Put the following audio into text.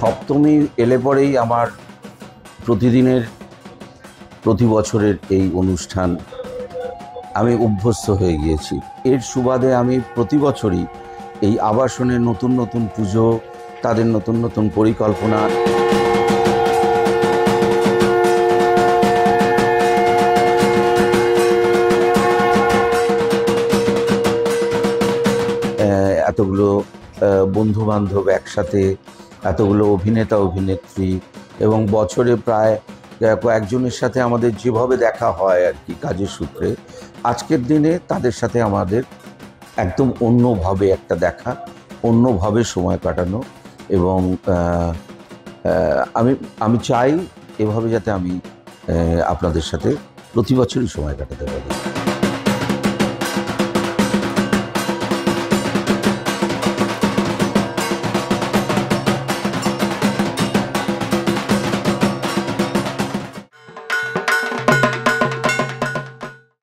সপ্তমী এলে পরেই আমার প্রতিদিনের প্রতি বছরের এই অনুষ্ঠান আমি অভ্যস্ত হয়ে গিয়েছি। এর সুবাদে আমি প্রতি বছরই এই আবাসনের নতুন নতুন পুজো, তাদের নতুন নতুন পরিকল্পনা, এতগুলো বন্ধুবান্ধব একসাথে, এতগুলো অভিনেতা অভিনেত্রী, এবং বছরে প্রায় কয়েকজনের সাথে আমাদের যেভাবে দেখা হয় আর কি কাজের সূত্রে, আজকের দিনে তাদের সাথে আমাদের একদম অন্যভাবে একটা দেখা, অন্যভাবে সময় কাটানো। এবং আমি চাই এভাবে যাতে আমি আপনাদের সাথে প্রতি বছরই সময় কাটাতে পারি।